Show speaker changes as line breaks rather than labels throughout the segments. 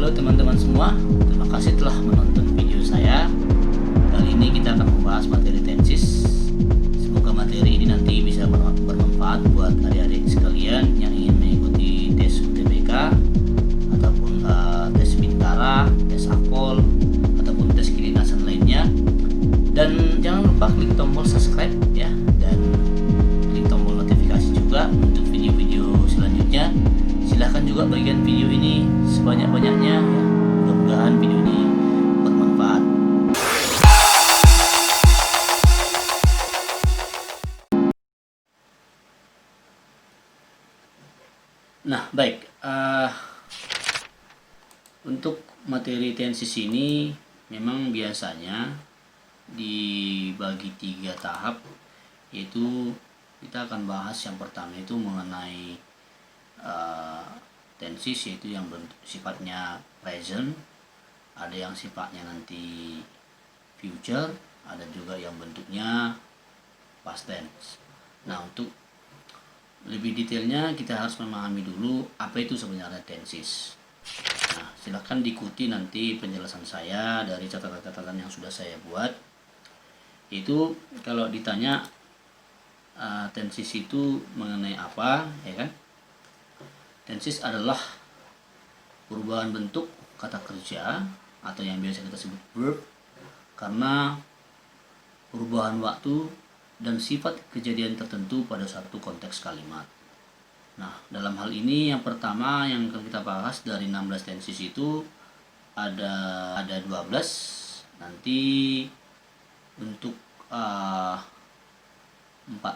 Halo teman-teman semua, terima kasih telah menonton video saya. Kali ini kita akan membahas materi tensis. Semoga materi ini nanti bisa bermanfaat buat adik-adik sekalian yang ingin mengikuti tes UTBK ataupun tes Bintara, tes Akpol ataupun tes kedinasan lainnya. Dan jangan lupa klik tombol subscribe ya, dan klik tombol notifikasi juga untuk video-video selanjutnya. Silahkan juga bagikan video ini sebanyak-banyaknya ya. Mudah-mudahan video ini bermanfaat. Nah baik, untuk materi tensis ini memang biasanya dibagi 3 tahap, yaitu kita akan bahas yang pertama itu mengenai tensis, yaitu yang sifatnya present, ada yang sifatnya nanti future, ada juga yang bentuknya past tense. Nah untuk lebih detailnya kita harus memahami dulu apa itu sebenarnya tensis. Nah silahkan diikuti nanti penjelasan saya dari catatan-catatan yang sudah saya buat. Itu kalau ditanya tensis itu mengenai apa, ya kan? Tensis adalah perubahan bentuk kata kerja atau yang biasa kita sebut verb karena perubahan waktu dan sifat kejadian tertentu pada satu konteks kalimat. Nah, dalam hal ini yang pertama yang akan kita bahas dari 16 tensis itu ada 12. Nanti untuk 4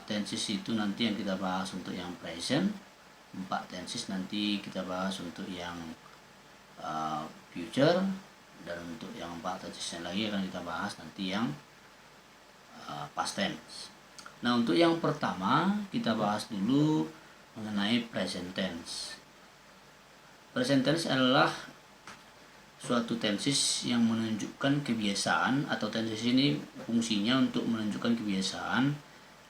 tensis itu nanti yang kita bahas untuk yang present, 4 tensis nanti kita bahas untuk yang future, dan untuk yang 4 tensis yang lagi akan kita bahas nanti yang past tense. Nah untuk yang pertama kita bahas dulu mengenai present tense. Present tense adalah suatu tensis yang menunjukkan kebiasaan, atau tensis ini fungsinya untuk menunjukkan kebiasaan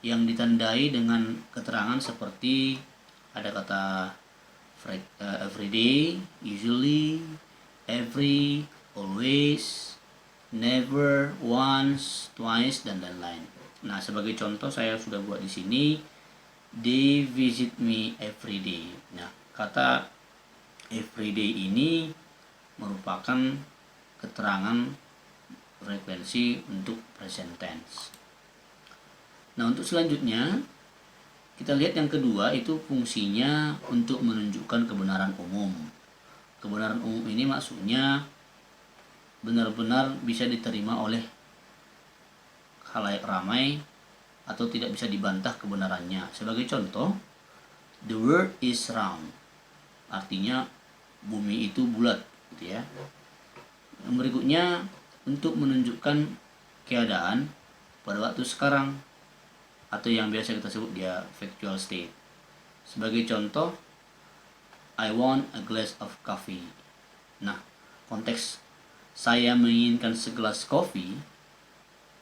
yang ditandai dengan keterangan seperti ada kata everyday, usually, every, always, never, once, twice, dan lain-lain. Nah, sebagai contoh saya sudah buat di sini, they visit me every day. Nah, kata everyday ini merupakan keterangan frekuensi untuk present tense. Nah, untuk selanjutnya kita lihat yang kedua, itu fungsinya untuk menunjukkan kebenaran umum. Kebenaran umum ini maksudnya benar-benar bisa diterima oleh khalayak ramai atau tidak bisa dibantah kebenarannya. Sebagai contoh, the world is round. Artinya bumi itu bulat, gitu ya. Yang berikutnya untuk menunjukkan keadaan pada waktu sekarang, atau yang biasa kita sebut dia factual state. Sebagai contoh, I want a glass of coffee. Nah, konteks saya menginginkan segelas kopi,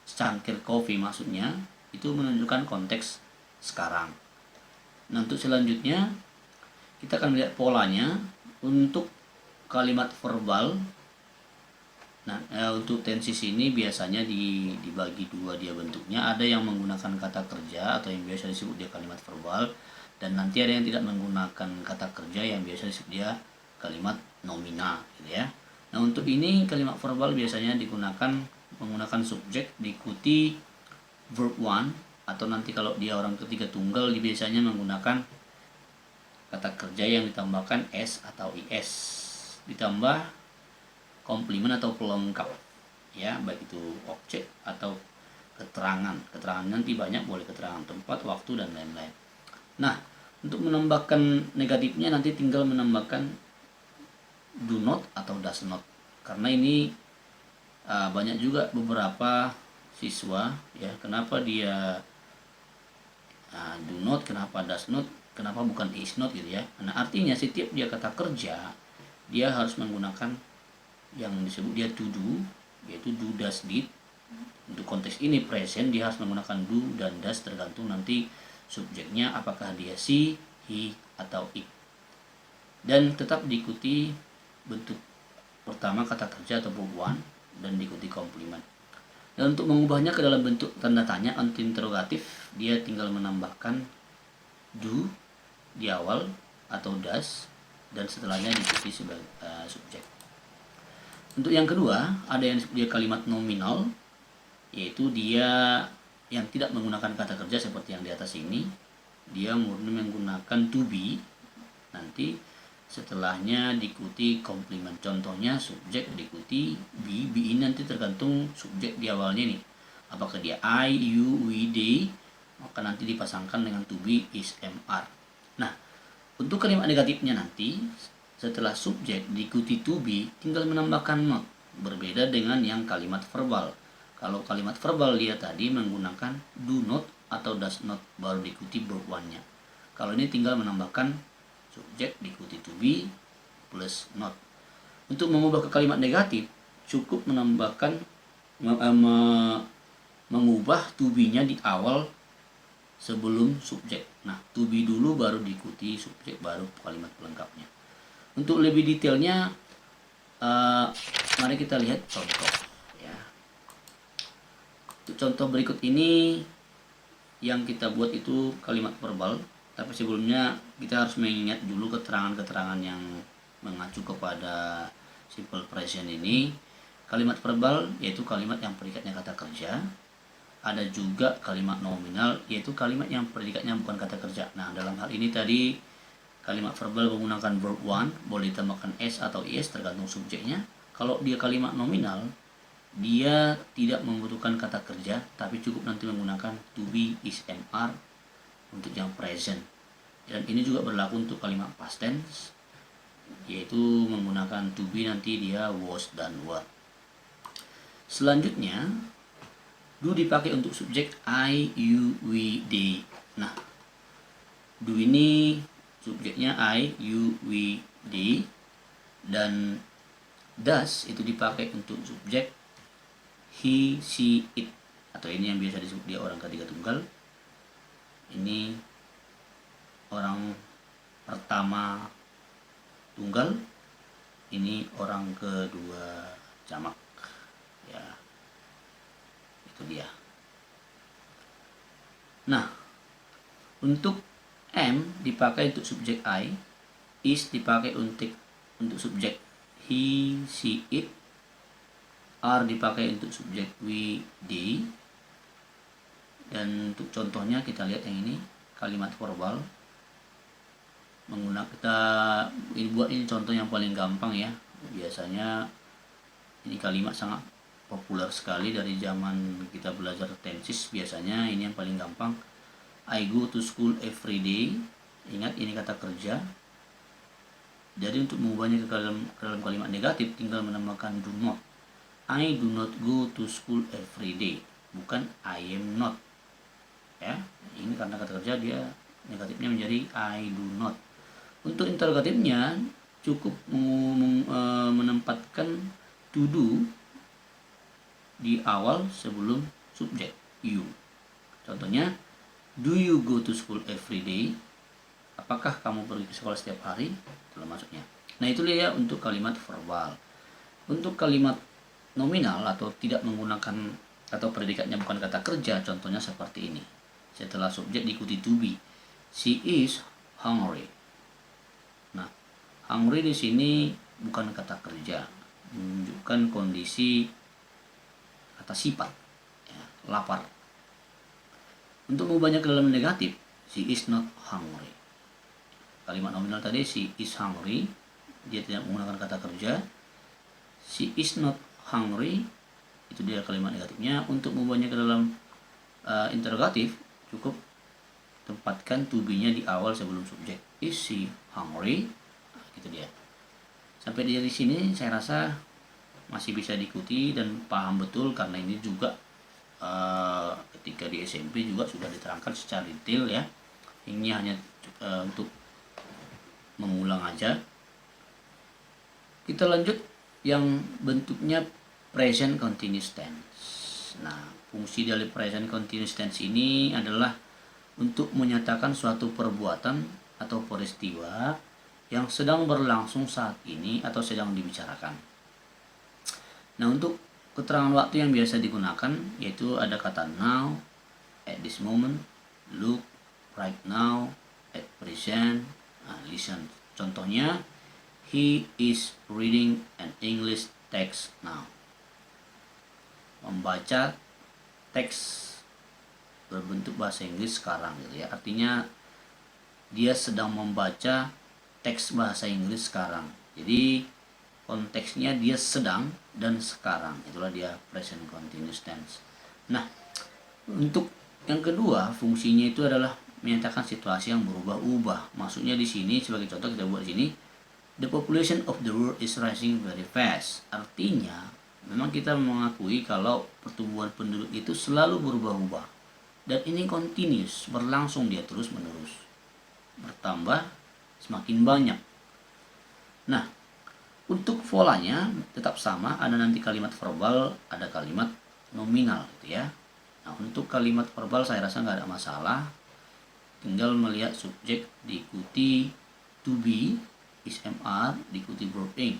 secangkir kopi maksudnya, itu menunjukkan konteks sekarang. Nah, untuk selanjutnya kita akan melihat polanya untuk kalimat verbal. Nah, untuk tensis ini biasanya dibagi 2 dia bentuknya. Ada yang menggunakan kata kerja atau yang biasa disebut dia kalimat verbal, dan nanti ada yang tidak menggunakan kata kerja yang biasa disebut dia kalimat nomina, gitu ya. Nah, untuk ini kalimat verbal biasanya menggunakan subjek diikuti verb one, atau nanti kalau dia orang ketiga tunggal dia biasanya menggunakan kata kerja yang ditambahkan s atau is ditambah komplement atau pelengkap, ya, baik itu objek atau keterangan. Keterangan nanti banyak, boleh keterangan tempat, waktu, dan lain-lain. Nah, untuk menambahkan negatifnya nanti tinggal menambahkan do not atau does not, karena ini banyak juga beberapa siswa ya, kenapa dia do not, kenapa does not, kenapa bukan is not, gitu ya. Nah, artinya setiap dia kata kerja dia harus menggunakan yang disebut dia to do, yaitu do, does, did. Untuk konteks ini present dia harus menggunakan do dan does, tergantung nanti subjeknya apakah dia he, atau it. Dan tetap diikuti bentuk pertama kata kerja atau verb one dan diikuti komplement. Dan untuk mengubahnya ke dalam bentuk tanda tanya atau interrogatif, dia tinggal menambahkan do di awal atau does dan setelahnya diikuti sebagai subjek. Untuk yang kedua, ada yang dia kalimat nominal, yaitu dia yang tidak menggunakan kata kerja seperti yang di atas ini. Dia murni menggunakan to be, nanti setelahnya diikuti komplement. Contohnya subjek diikuti be, be ini nanti tergantung subjek di awalnya nih. Apakah dia I, you, we, they, maka nanti dipasangkan dengan to be, is, am, are. Nah, untuk kalimat negatifnya nanti setelah subjek diikuti to be tinggal menambahkan not, berbeda dengan yang kalimat verbal. Kalau kalimat verbal dia tadi menggunakan do not atau does not baru diikuti verb one-nya. Kalau ini tinggal menambahkan subjek diikuti to be plus not. Untuk mengubah ke kalimat negatif cukup menambahkan mengubah to be-nya di awal sebelum subjek. Nah, to be dulu baru diikuti subjek baru kalimat pelengkapnya. Untuk lebih detailnya, mari kita lihat contoh. Ya. Untuk contoh berikut ini yang kita buat itu kalimat verbal, tapi sebelumnya kita harus mengingat dulu keterangan-keterangan yang mengacu kepada simple present ini. Kalimat verbal yaitu kalimat yang predikatnya kata kerja. Ada juga kalimat nominal yaitu kalimat yang predikatnya bukan kata kerja. Nah, dalam hal ini tadi kalimat verbal menggunakan verb one, boleh ditambahkan s atau is tergantung subjeknya. Kalau dia kalimat nominal, dia tidak membutuhkan kata kerja, tapi cukup nanti menggunakan to be, is, am, are untuk yang present. Dan ini juga berlaku untuk kalimat past tense, yaitu menggunakan to be nanti dia was dan were. Selanjutnya, do dipakai untuk subjek I, you, we, they. Nah, do ini subjeknya I, you, we, they, dan does itu dipakai untuk subjek he, she, it, atau ini yang biasa disebut dia orang ketiga tunggal. Ini orang pertama tunggal, ini orang kedua jamak. Ya, itu dia. Nah, untuk am dipakai untuk subjek I, is dipakai untuk subjek he, she, it, are dipakai untuk subjek we, they. Dan untuk contohnya kita lihat yang ini kalimat verbal menggunakan ini contoh yang paling gampang ya. Biasanya ini kalimat sangat populer sekali dari zaman kita belajar tenses. Biasanya ini yang paling gampang. I go to school every day. Ingat ini kata kerja. Jadi untuk mengubahnya ke dalam kalimat negatif tinggal menambahkan do not. I do not go to school every day. Bukan I am not. Ya, ini karena kata kerja dia negatifnya menjadi I do not. Untuk interrogatifnya cukup menempatkan to do di awal sebelum subjek you. Contohnya, do you go to school every day? Apakah kamu pergi ke sekolah setiap hari? Itulah maksudnya. Nah, itu dia untuk kalimat verbal. Untuk kalimat nominal atau tidak menggunakan atau predikatnya bukan kata kerja, contohnya seperti ini. Setelah subjek diikuti to be. She is hungry. Nah, hungry di sini bukan kata kerja, menunjukkan kondisi kata sifat, ya, lapar. Untuk mengubahnya ke dalam negatif, she is not hungry. Kalimat nominal tadi she is hungry, dia tidak menggunakan kata kerja. She is not hungry, itu dia kalimat negatifnya. Untuk mengubahnya ke dalam interrogatif, cukup tempatkan to be-nya di awal sebelum subjek. Is she hungry? Nah, gitu dia. Sampai dari sini saya rasa masih bisa diikuti dan paham betul, karena ini juga ketika di SMP juga sudah diterangkan secara detail ya. Ini hanya untuk mengulang aja. Kita lanjut yang bentuknya present continuous tense. Nah, fungsi dari present continuous tense ini adalah untuk menyatakan suatu perbuatan atau peristiwa yang sedang berlangsung saat ini atau sedang dibicarakan. Nah, untuk keterangan waktu yang biasa digunakan yaitu ada kata now, at this moment, look, right now, at present, listen. Contohnya, he is reading an English text now. Membaca teks berbentuk bahasa Inggris sekarang gitu ya. Artinya dia sedang membaca teks bahasa Inggris sekarang. Jadi konteksnya dia sedang dan sekarang. Itulah dia present continuous tense. Nah, untuk yang kedua, fungsinya itu adalah menyatakan situasi yang berubah-ubah. Maksudnya di sini sebagai contoh kita buat di sini, the population of the world is rising very fast. Artinya, memang kita mengakui kalau pertumbuhan penduduk itu selalu berubah-ubah. Dan ini continuous, berlangsung, dia terus-menerus. Bertambah semakin banyak. Nah, untuk polanya tetap sama, ada nanti kalimat verbal, ada kalimat nominal gitu ya. Nah, untuk kalimat verbal saya rasa nggak ada masalah. Tinggal melihat subjek diikuti to be, is MR, diikuti verb ing.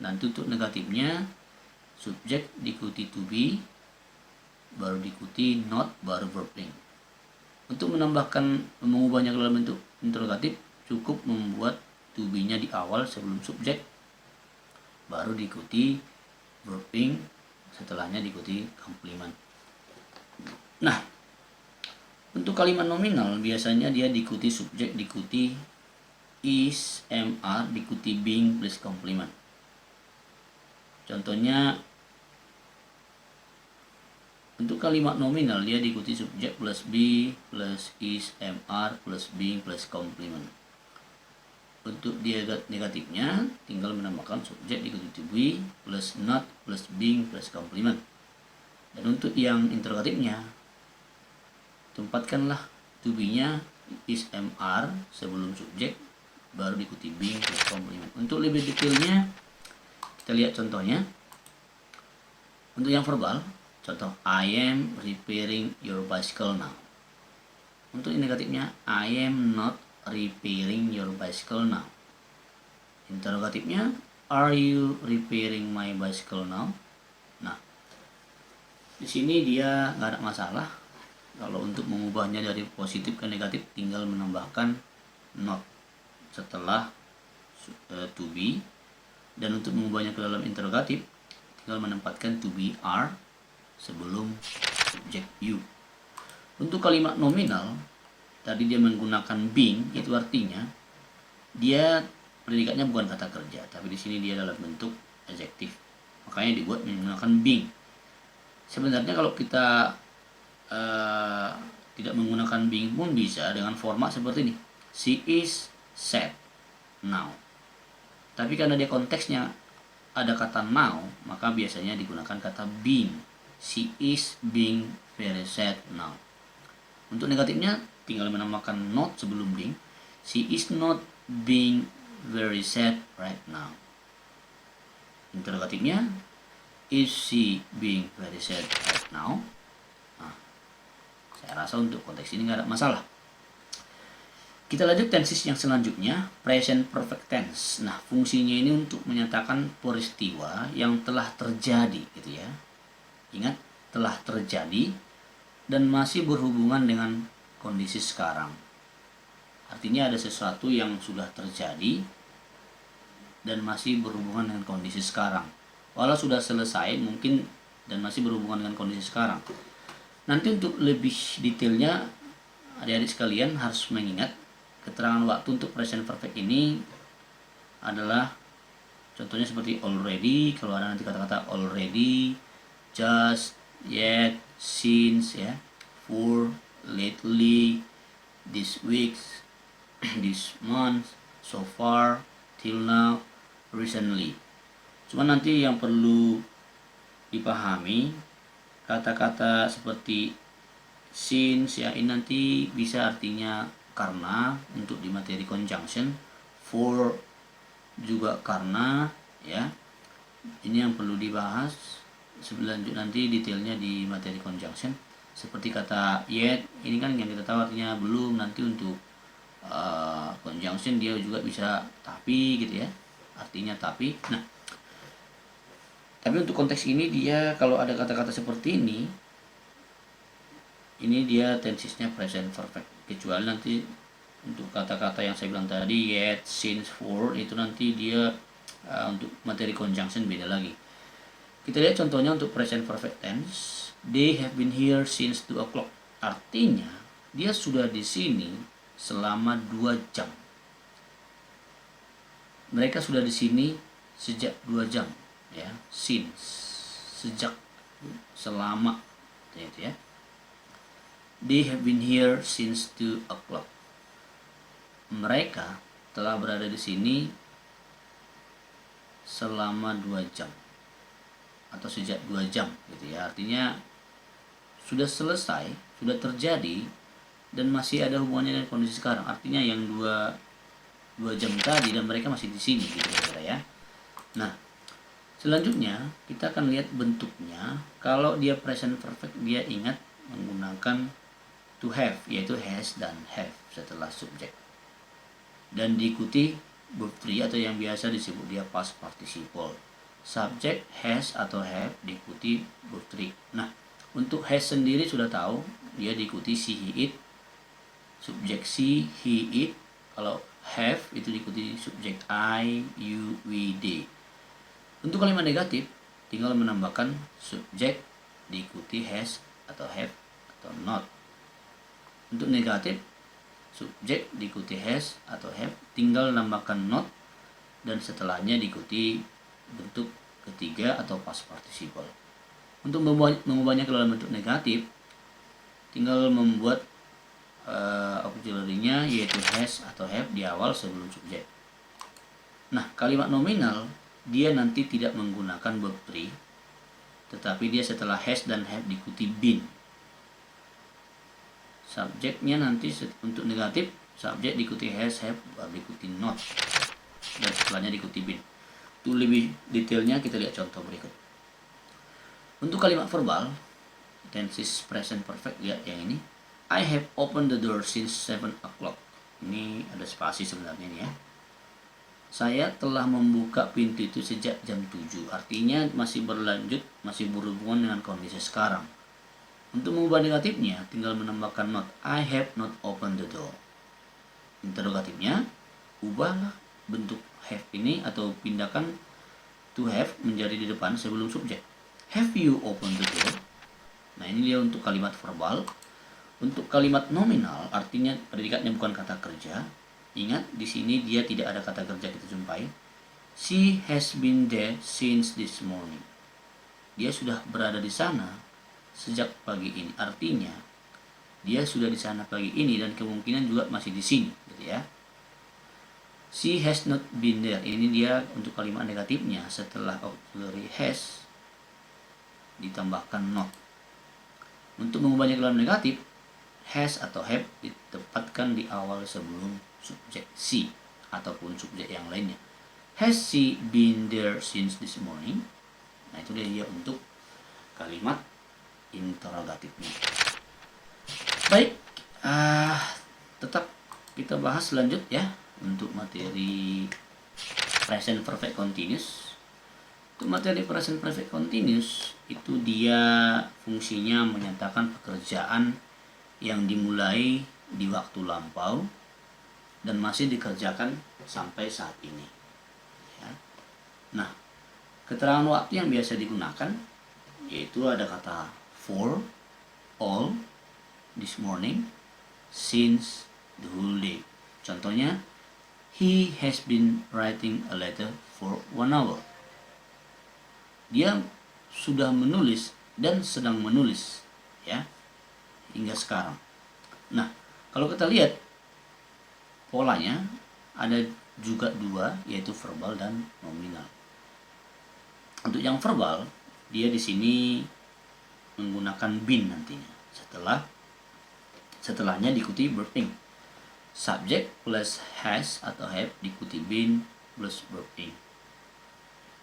Nanti untuk negatifnya subjek diikuti to be, baru diikuti not, baru verb ing. Untuk menambahkan, mengubahnya ke dalam bentuk interrogatif, cukup membuat to be-nya di awal sebelum subjek, baru diikuti verb ing, setelahnya diikuti komplement. Nah, untuk kalimat nominal biasanya dia diikuti subjek, diikuti is, MR, diikuti being plus komplement. Contohnya, untuk kalimat nominal dia diikuti subjek plus be plus is, MR plus being plus komplement. Untuk dia negatifnya tinggal menambahkan subjek diikuti to be plus not plus being plus komplement. Dan untuk yang interrogatifnya, tempatkanlah to be-nya is, MR sebelum subjek, baru diikuti being plus komplement. Untuk lebih detailnya kita lihat contohnya. Untuk yang verbal, contoh I am repairing your bicycle now. Untuk yang negatifnya I am not repairing your bicycle now. Interrogatifnya are you repairing my bicycle now? Nah, di sini dia nggak ada masalah. Kalau untuk mengubahnya dari positif ke negatif tinggal menambahkan not setelah to be, dan untuk mengubahnya ke dalam interrogatif tinggal menempatkan to be are sebelum subjek you. Untuk kalimat nominal tadi dia menggunakan being, itu artinya dia predikatnya bukan kata kerja, tapi di sini dia dalam bentuk adjektif. Makanya dibuat menggunakan being. Sebenarnya kalau kita tidak menggunakan being pun bisa dengan format seperti ini. She is sad now. Tapi karena dia konteksnya ada kata now, maka biasanya digunakan kata being. She is being very sad now. Untuk negatifnya tinggal menambahkan not sebelum being. She is not being very sad right now. Interrogatifnya, is she being very sad right now? Saya rasa untuk konteks ini nggak ada masalah. Kita lanjut tenses yang selanjutnya, present perfect tense. Nah, fungsinya ini untuk menyatakan peristiwa yang telah terjadi, gitu ya. Ingat, telah terjadi dan masih berhubungan dengan kondisi sekarang. Artinya ada sesuatu yang sudah terjadi dan masih berhubungan dengan kondisi sekarang. Walau sudah selesai mungkin dan masih berhubungan dengan kondisi sekarang. Nanti untuk lebih detailnya adik-adik sekalian harus mengingat keterangan waktu untuk present perfect ini adalah contohnya seperti already, kalau ada nanti kata-kata already, just, yet, since ya, for, lately, this week, this month, so far, till now, recently. Cuma nanti yang perlu dipahami kata-kata seperti since ya, ini nanti bisa artinya karena untuk di materi conjunction, for juga karena ya. Ini yang perlu dibahas selanjutnya nanti detailnya di materi conjunction. Seperti kata yet, ini kan yang kita tahu artinya belum. Nanti untuk conjunction dia juga bisa tapi gitu ya, artinya tapi. Nah, Tapi untuk konteks ini dia kalau ada kata-kata seperti ini dia tensisnya present perfect. Kecuali nanti untuk kata-kata yang saya bilang tadi, yet, since, for, itu nanti dia untuk materi conjunction beda lagi. Kita lihat contohnya untuk present perfect tense. They have been here since 2 o'clock. Artinya dia sudah di sini selama 2 jam. Mereka sudah di sini sejak 2 jam, ya. Since, sejak, selama, itu ya. They have been here since 2 o'clock. Mereka telah berada di sini selama 2 jam atau sejak 2 jam, gitu ya. Artinya sudah selesai, sudah terjadi, dan masih ada hubungannya dengan kondisi sekarang. Artinya yang 2 jam tadi dan mereka masih di sini, gitu ya. Nah, selanjutnya kita akan lihat bentuknya. Kalau dia present perfect, dia ingat menggunakan to have, yaitu has dan have setelah subjek, dan diikuti verb 3 atau yang biasa disebut dia past participle. Subjek has atau have diikuti verb 3. Nah, untuk has sendiri sudah tahu, dia diikuti she, he, it. Subjek she, he, it. Kalau have itu diikuti subjek I, you, we, they. Untuk kalimat negatif tinggal menambahkan subjek diikuti has atau have atau not. Untuk negatif, subjek diikuti has atau have, tinggal nambahkan not, dan setelahnya diikuti bentuk ketiga atau past participle. Untuk mengubahnya ke dalam bentuk negatif, tinggal membuat auxiliary-nya yaitu has atau have di awal sebelum subjek. Nah, kalimat nominal dia nanti tidak menggunakan verb 3, tetapi dia setelah has dan have diikuti been. Subjeknya nanti untuk negatif, subjek diikuti has, have, diikuti not, dan setelahnya diikuti been. Untuk lebih detailnya kita lihat contoh berikut. Untuk kalimat verbal, tenses present perfect, lihat yang ini. I have opened the door since 7 o'clock. Ini ada spasi sebenarnya ini ya. Saya telah membuka pintu itu sejak jam 7. Artinya masih berlanjut, masih berhubungan dengan kondisi sekarang. Untuk mengubah negatifnya, tinggal menambahkan not. I have not opened the door. Interrogatifnya, ubahlah bentuk have ini atau pindahkan to have menjadi di depan sebelum subjek. Have you opened the door? Nah, ini dia untuk kalimat verbal. Untuk kalimat nominal, artinya predikatnya bukan kata kerja. Ingat, di sini dia tidak ada kata kerja kita jumpai. She has been there since this morning. Dia sudah berada di sana sejak pagi ini. Artinya dia sudah di sana pagi ini dan kemungkinan juga masih di sini, gitu ya. She has not been there. Ini dia untuk kalimat negatifnya, setelah auxiliary has ditambahkan not. Untuk mengubahnya ke dalam negatif, has atau have ditempatkan di awal sebelum subjek she ataupun subjek yang lainnya. Has she been there since this morning? Nah, itu dia untuk kalimat interrogatifnya. Baik, tetap kita bahas lanjut ya untuk materi present perfect continuous. Untuk materi present perfect continuous itu dia fungsinya menyatakan pekerjaan yang dimulai di waktu lampau dan masih dikerjakan sampai saat ini. Ya. Nah, keterangan waktu yang biasa digunakan yaitu ada kata for, all, this morning, since, the whole day. Contohnya, he has been writing a letter for 1 hour. Dia sudah menulis dan sedang menulis, ya, hingga sekarang. Nah, kalau kita lihat polanya ada juga 2, yaitu verbal dan nominal. Untuk yang verbal, dia di sini menggunakan been nantinya. Setelahnya diikuti verb ing. Subjek plus has atau have diikuti been plus verb ing.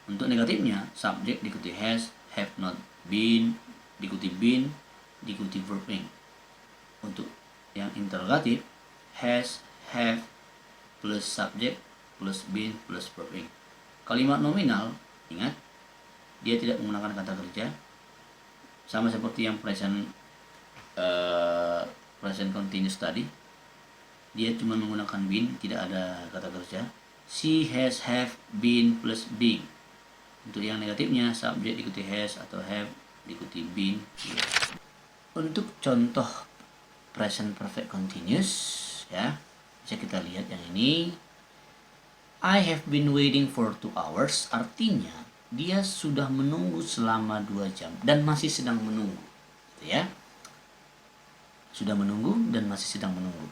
Untuk negatifnya, subjek diikuti has, have not been, diikuti been, diikuti verb ing. Untuk yang interrogatif, has, have plus subjek plus been plus verb ing. Kalimat nominal, ingat, dia tidak menggunakan kata kerja, sama seperti yang present continuous tadi, dia cuma menggunakan been, tidak ada kata kerja. She has, have, been plus being. Untuk yang negatifnya, subjek diikuti has atau have diikuti been. Untuk contoh present perfect continuous, ya, bisa kita lihat yang ini. I have been waiting for 2 hours, artinya dia sudah menunggu selama 2 jam dan masih sedang menunggu, gitu ya. Sudah menunggu dan masih sedang menunggu.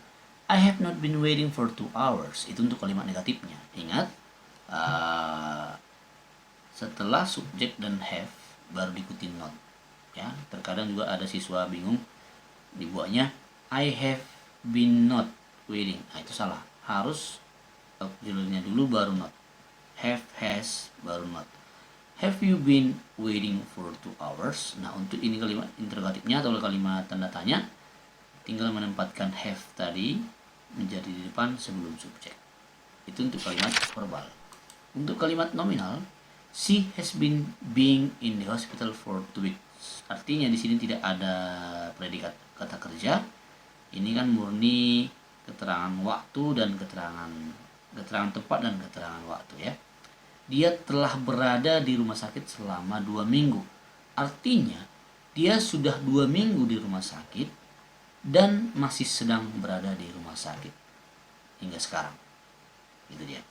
I have not been waiting for 2 hours, itu untuk kalimat negatifnya. Ingat, setelah subjek dan have baru diikuti not, ya. Terkadang juga ada siswa bingung, dibuatnya I have been not waiting. Nah, itu salah, harus auxiliary-nya dulu baru not. Have, has, baru not. Have you been waiting for 2 hours? Nah, untuk ini kalimat interrogatifnya atau kalimat tanda tanya, tinggal menempatkan have tadi menjadi di depan sebelum subjek. Itu untuk kalimat verbal. Untuk kalimat nominal, she has been being in the hospital for 2 weeks. Artinya di sini tidak ada predikat kata kerja. Ini kan murni keterangan waktu dan keterangan tempat dan keterangan waktu, ya. Dia telah berada di rumah sakit selama 2 minggu. Artinya dia sudah 2 minggu di rumah sakit dan masih sedang berada di rumah sakit hingga sekarang. Itu dia.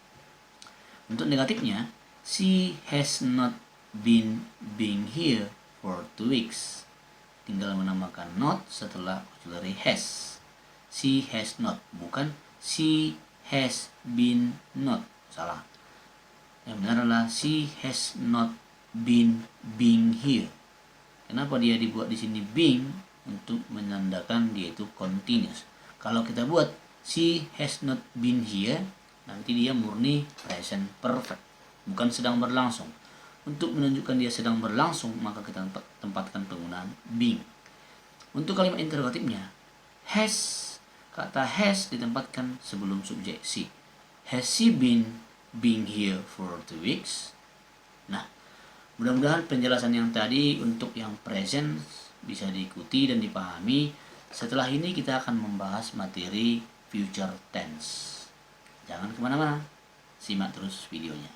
Untuk negatifnya, she has not been being here for 2 weeks. Tinggal menambahkan not setelah auxiliary has. She has not, bukan she has been not. Salah. Yang benar adalah she has not been being here. Kenapa dia dibuat di sini being? Untuk menandakan dia itu continuous. Kalau kita buat she has not been here, nanti dia murni present perfect, bukan sedang berlangsung. Untuk menunjukkan dia sedang berlangsung, maka kita tempatkan penggunaan being. Untuk kalimat interrogatifnya, has, kata has ditempatkan sebelum subjek she. Has she been being here for 2 weeks? Nah, mudah-mudahan penjelasan yang tadi untuk yang present bisa diikuti dan dipahami. Setelah ini kita akan membahas materi future tense. Jangan kemana-mana, simak terus videonya.